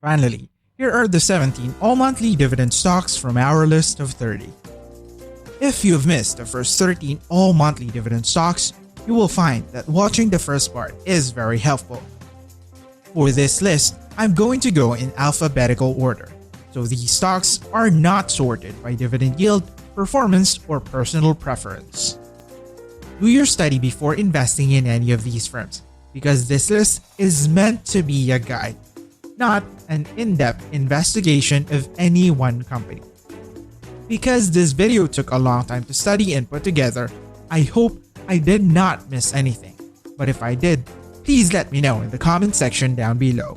Finally, here are the 17 all-monthly dividend stocks from our list of 30. If you've missed the first 13 all-monthly dividend stocks, you will find that watching the first part is very helpful. For this list, I'm going to go in alphabetical order, so these stocks are not sorted by dividend yield, performance, or personal preference. Do your study before investing in any of these firms, because this list is meant to be a guide, not an in-depth investigation of any one company. Because this video took a long time to study and put together, I hope I did not miss anything. But if I did, please let me know in the comment section down below.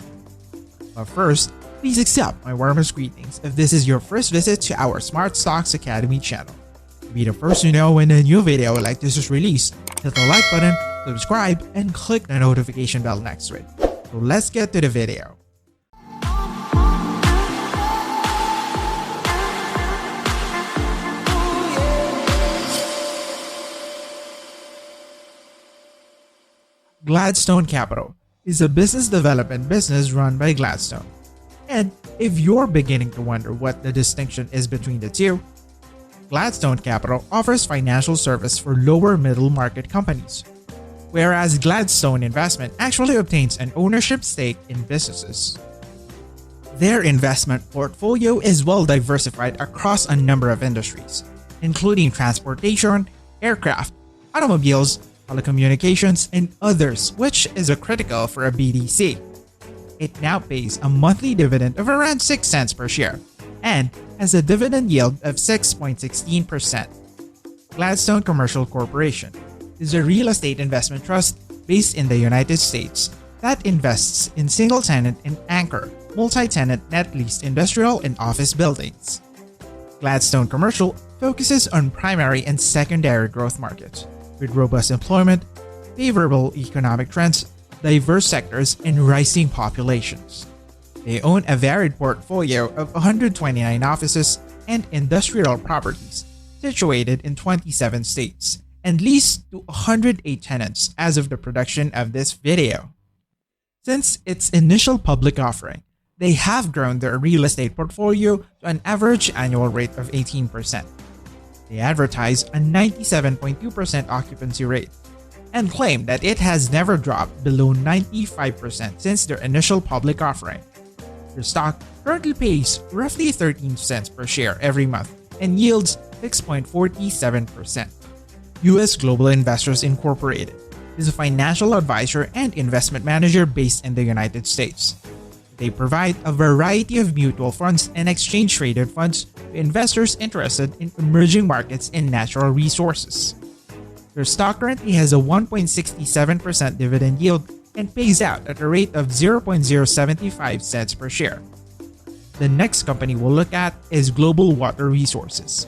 But first, please accept my warmest greetings if this is your first visit to our Smart Stocks Academy channel. To be the first to know when a new video like this is released, hit the like button, subscribe, and click the notification bell next to it. So let's get to the video. Gladstone Capital is a business development business run by Gladstone. And if you're beginning to wonder what the distinction is between the two, Gladstone Capital offers financial service for lower middle market companies, whereas Gladstone Investment actually obtains an ownership stake in businesses. Their investment portfolio is well diversified across a number of industries, including transportation, aircraft, automobiles, telecommunications, and others, which is critical for a BDC. It now pays a monthly dividend of around 6 cents per share and has a dividend yield of 6.16%. Gladstone Commercial Corporation is a real estate investment trust based in the United States that invests in single-tenant and anchor, multi-tenant net leased industrial and office buildings. Gladstone Commercial focuses on primary and secondary growth markets with robust employment, favorable economic trends, diverse sectors, and rising populations. They own a varied portfolio of 129 offices and industrial properties situated in 27 states and leased to 108 tenants as of the production of this video. Since its initial public offering, they have grown their real estate portfolio to an average annual rate of 18%. They advertise a 97.2% occupancy rate and claim that it has never dropped below 95% since their initial public offering. Their stock currently pays roughly 13 cents per share every month and yields 6.47%. US Global Investors Incorporated is a financial advisor and investment manager based in the United States. They provide a variety of mutual funds and exchange-traded funds to investors interested in emerging markets and natural resources. Their stock currently has a 1.67% dividend yield and pays out at a rate of 0.075 cents per share. The next company we'll look at is Global Water Resources.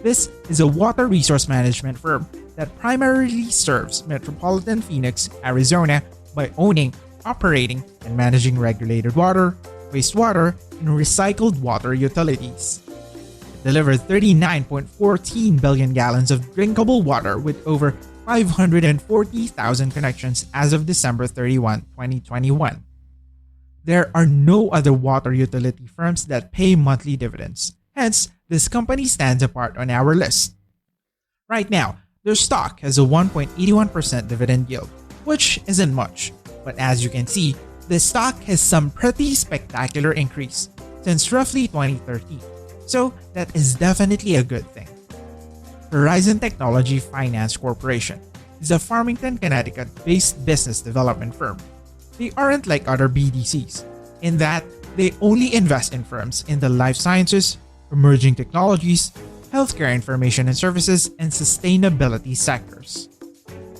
This is a water resource management firm that primarily serves metropolitan Phoenix, Arizona by owning, operating, and managing regulated water, wastewater, and recycled water utilities. It delivered 39.14 billion gallons of drinkable water with over 540,000 connections as of December 31, 2021. There are no other water utility firms that pay monthly dividends, hence this company stands apart on our list. Right now, their stock has a 1.81% dividend yield, which isn't much. But as you can see, the stock has some pretty spectacular increase since roughly 2013, so that is definitely a good thing. Horizon Technology Finance Corporation is a Farmington, Connecticut-based business development firm. They aren't like other BDCs, in that they only invest in firms in the life sciences, emerging technologies, healthcare information and services, and sustainability sectors.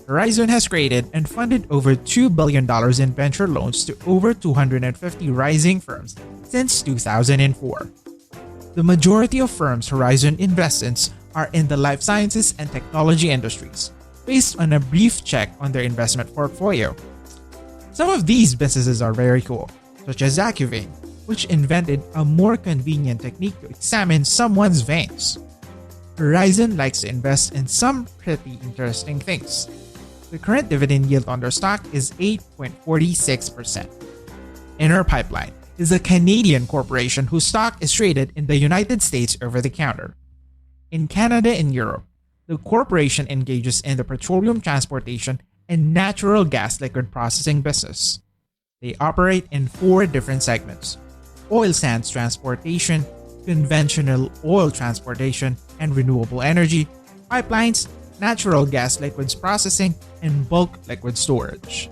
Horizon has created and funded over $2 billion in venture loans to over 250 rising firms since 2004. The majority of firms Horizon invests in are in the life sciences and technology industries, based on a brief check on their investment portfolio. Some of these businesses are very cool, such as AccuVein, which invented a more convenient technique to examine someone's veins. Horizon likes to invest in some pretty interesting things. The current dividend yield on their stock is 8.46%. In our pipeline, is a Canadian corporation whose stock is traded in the United States over the counter. In Canada and Europe, the corporation engages in the petroleum transportation and natural gas liquid processing business. They operate in 4 different segments: oil sands transportation, conventional oil transportation and renewable energy, pipelines, natural gas liquids processing, and bulk liquid storage.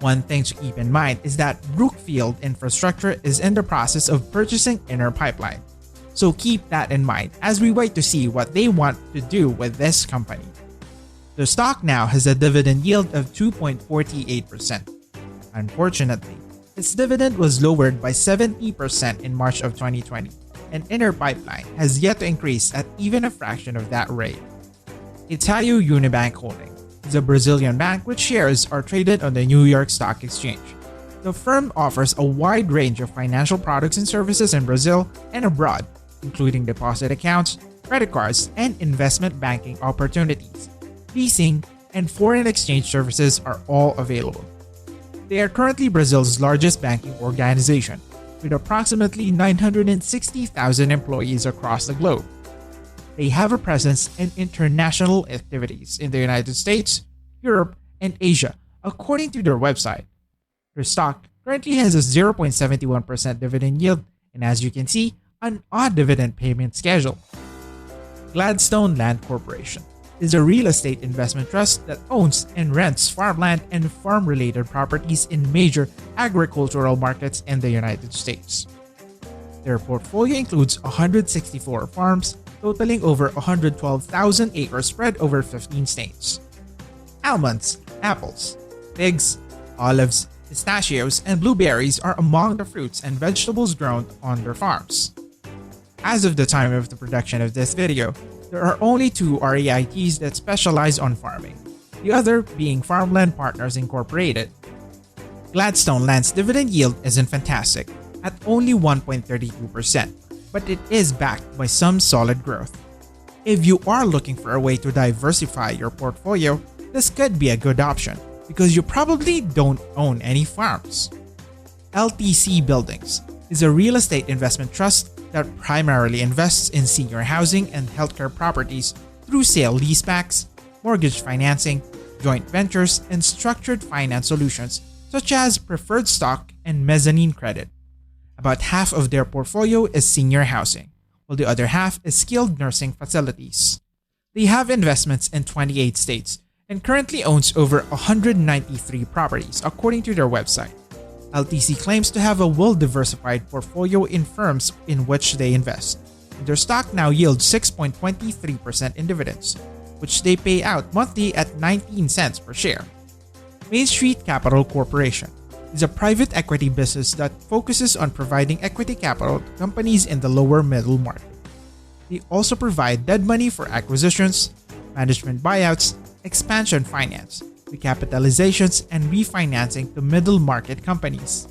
One thing to keep in mind is that Brookfield Infrastructure is in the process of purchasing Inner Pipeline. So keep that in mind as we wait to see what they want to do with this company. The stock now has a dividend yield of 2.48%. Unfortunately, its dividend was lowered by 70% in March of 2020, and Inner Pipeline has yet to increase at even a fraction of that rate. Ipanema Unibank Holding is a Brazilian bank which shares are traded on the New York Stock Exchange. The firm offers a wide range of financial products and services in Brazil and abroad, including deposit accounts, credit cards, and investment banking opportunities. Leasing and foreign exchange services are all available. They are currently Brazil's largest banking organization, with approximately 960,000 employees across the globe. They have a presence in international activities in the United States, Europe, and Asia, according to their website. Their stock currently has a 0.71% dividend yield, and as you can see, an odd dividend payment schedule. Gladstone Land Corporation is a real estate investment trust that owns and rents farmland and farm-related properties in major agricultural markets in the United States. Their portfolio includes 164 farms, totaling over 112,000 acres spread over 15 states. Almonds, apples, figs, olives, pistachios, and blueberries are among the fruits and vegetables grown on their farms. As of the time of the production of this video, there are only 2 REITs that specialize on farming, the other being Farmland Partners Incorporated. Gladstone Land's dividend yield isn't fantastic, at only 1.32%, but it is backed by some solid growth. If you are looking for a way to diversify your portfolio, this could be a good option because you probably don't own any farms. LTC Buildings is a real estate investment trust that primarily invests in senior housing and healthcare properties through sale-leasebacks, mortgage financing, joint ventures, and structured finance solutions such as preferred stock and mezzanine credit. About half of their portfolio is senior housing, while the other half is skilled nursing facilities. They have investments in 28 states and currently owns over 193 properties according to their website. LTC claims to have a well-diversified portfolio in firms in which they invest, and their stock now yields 6.23% in dividends, which they pay out monthly at 19 cents per share. Main Street Capital Corporation is a private equity business that focuses on providing equity capital to companies in the lower middle market. They also provide dead money for acquisitions, management buyouts, expansion finance, recapitalizations, and refinancing to middle market companies.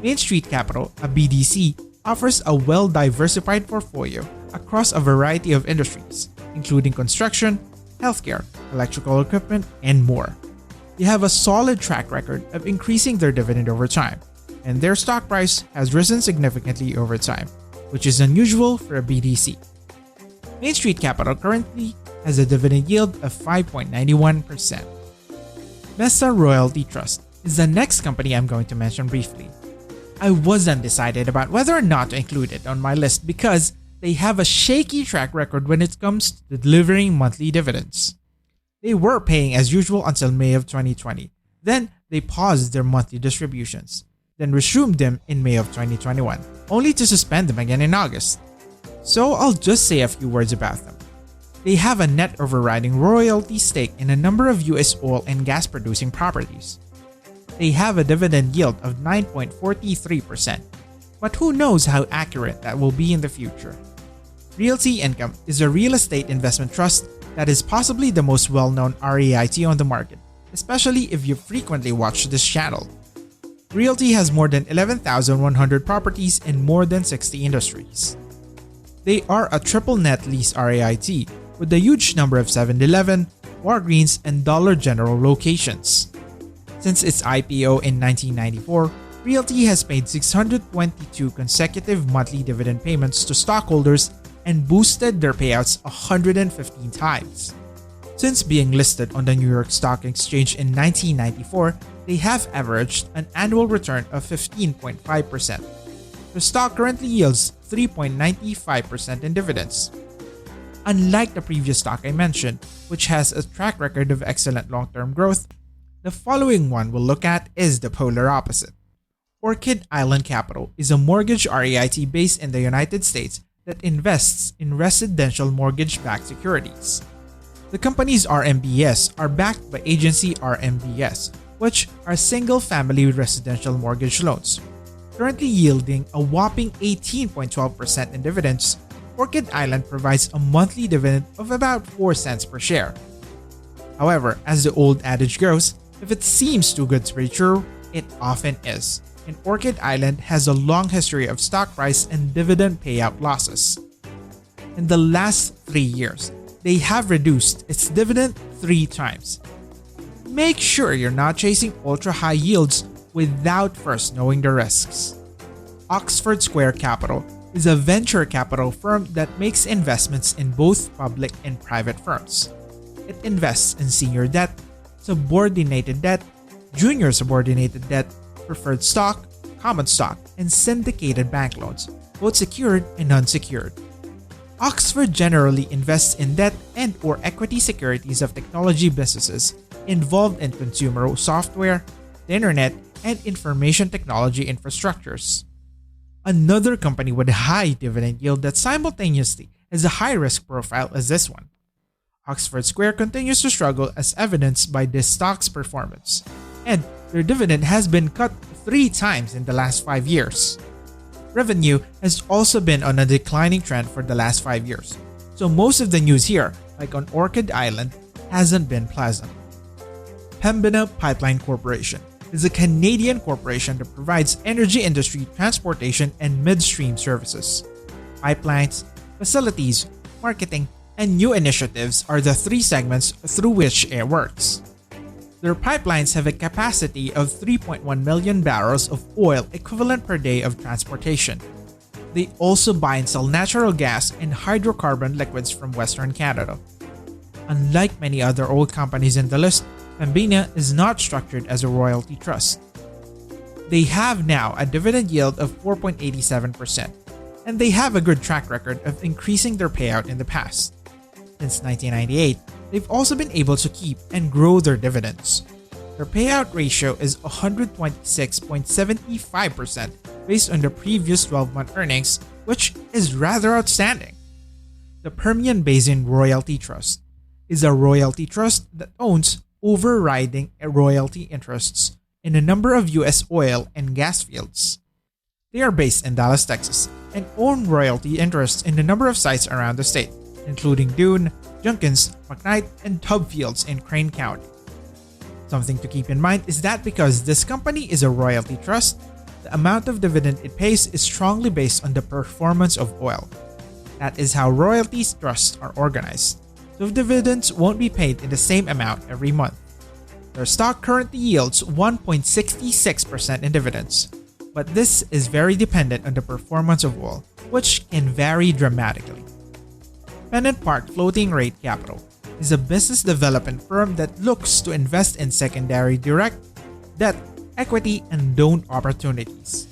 Main Street Capital, a BDC, offers a well-diversified portfolio across a variety of industries, including construction, healthcare, electrical equipment, and more. They have a solid track record of increasing their dividend over time, and their stock price has risen significantly over time, which is unusual for a BDC. Main Street Capital currently has a dividend yield of 5.91%. Vesta Royalty Trust is the next company I'm going to mention briefly. I was undecided about whether or not to include it on my list because they have a shaky track record when it comes to delivering monthly dividends. They were paying as usual until May of 2020. Then they paused their monthly distributions, then resumed them in May of 2021, only to suspend them again in August. So I'll just say a few words about them. They have a net overriding royalty stake in a number of US oil and gas producing properties. They have a dividend yield of 9.43%, but who knows how accurate that will be in the future. Realty Income is a real estate investment trust that is possibly the most well-known REIT on the market, especially if you frequently watch this channel. Realty has more than 11,100 properties in more than 60 industries. They are a triple net lease REIT with a huge number of 7-Eleven, Walgreens, and Dollar General locations. Since its IPO in 1994, Realty has paid 622 consecutive monthly dividend payments to stockholders and boosted their payouts 115 times. Since being listed on the New York Stock Exchange in 1994, they have averaged an annual return of 15.5%. The stock currently yields 3.95% in dividends. Unlike the previous stock I mentioned, which has a track record of excellent long-term growth, the following one we'll look at is the polar opposite. Orchid Island Capital is a mortgage REIT based in the United States that invests in residential mortgage-backed securities. The company's RMBS are backed by agency RMBS, which are single-family residential mortgage loans. Currently yielding a whopping 18.12% in dividends, Orchid Island provides a monthly dividend of about 4 cents per share. However, as the old adage goes, if it seems too good to be true, it often is. And Orchid Island has a long history of stock price and dividend payout losses. In the last 3 years, they have reduced its dividend 3 times. Make sure you're not chasing ultra-high yields without first knowing the risks. Oxford Square Capital is a venture capital firm that makes investments in both public and private firms. It invests in senior debt, subordinated debt, junior subordinated debt, preferred stock, common stock, and syndicated bank loans, both secured and unsecured. Oxford generally invests in debt and/or equity securities of technology businesses involved in consumer software, the internet, and information technology infrastructures. Another company with a high dividend yield that simultaneously has a high risk profile is this one. Oxford Square continues to struggle as evidenced by this stock's performance, and their dividend has been cut 3 times in the last 5 years. Revenue has also been on a declining trend for the last 5 years, so most of the news here, like on Orchid Island, hasn't been pleasant. Pembina Pipeline Corporation is a Canadian corporation that provides energy industry transportation and midstream services. Pipelines, facilities, marketing, and new initiatives are the 3 segments through which it works. Their pipelines have a capacity of 3.1 million barrels of oil equivalent per day of transportation. They also buy and sell natural gas and hydrocarbon liquids from Western Canada. Unlike many other oil companies in the list, Pembina is not structured as a royalty trust. They have now a dividend yield of 4.87%, and they have a good track record of increasing their payout in the past. Since 1998, they've also been able to keep and grow their dividends. Their payout ratio is 126.75% based on the previous 12-month earnings, which is rather outstanding. The Permian Basin Royalty Trust is a royalty trust that owns overriding royalty interests in a number of U.S. oil and gas fields. They are based in Dallas, Texas, and own royalty interests in a number of sites around the state, including Dune, Junkins, McKnight, and Tubb Fields in Crane County. Something to keep in mind is that because this company is a royalty trust, the amount of dividend it pays is strongly based on the performance of oil. That is how royalties trusts are organized, so dividends won't be paid in the same amount every month. Their stock currently yields 1.66% in dividends, but this is very dependent on the performance of oil, which can vary dramatically. PennantPark Floating Rate Capital is a business development firm that looks to invest in secondary direct, debt, equity, and loan opportunities.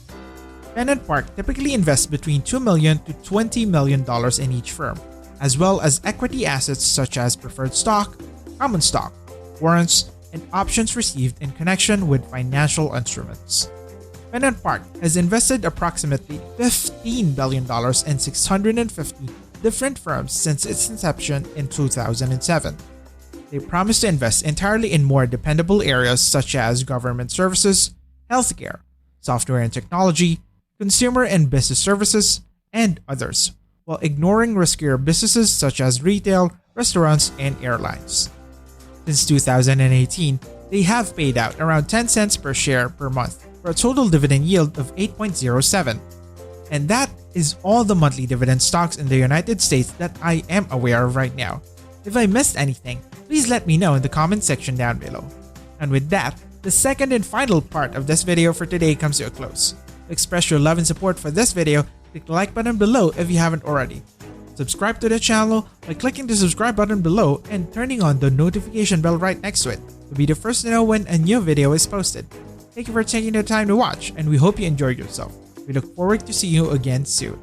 PennantPark typically invests between $2 million to $20 million in each firm, as well as equity assets such as preferred stock, common stock, warrants, and options received in connection with financial instruments. PennantPark has invested approximately $15 billion in 650 different firms since its inception in 2007. They promise to invest entirely in more dependable areas such as government services, healthcare, software and technology, consumer and business services, and others, while ignoring riskier businesses such as retail, restaurants, and airlines. Since 2018, they have paid out around 10 cents per share per month for a total dividend yield of 8.07. And that is all the monthly dividend stocks in the United States that I am aware of right now. If I missed anything, please let me know in the comment section down below. And with that, the second and final part of this video for today comes to a close. To express your love and support for this video, click the like button below if you haven't already. Subscribe to the channel by clicking the subscribe button below and turning on the notification bell right next to it to be the first to know when a new video is posted. Thank you for taking the time to watch, and we hope you enjoyed yourself. We look forward to seeing you again soon.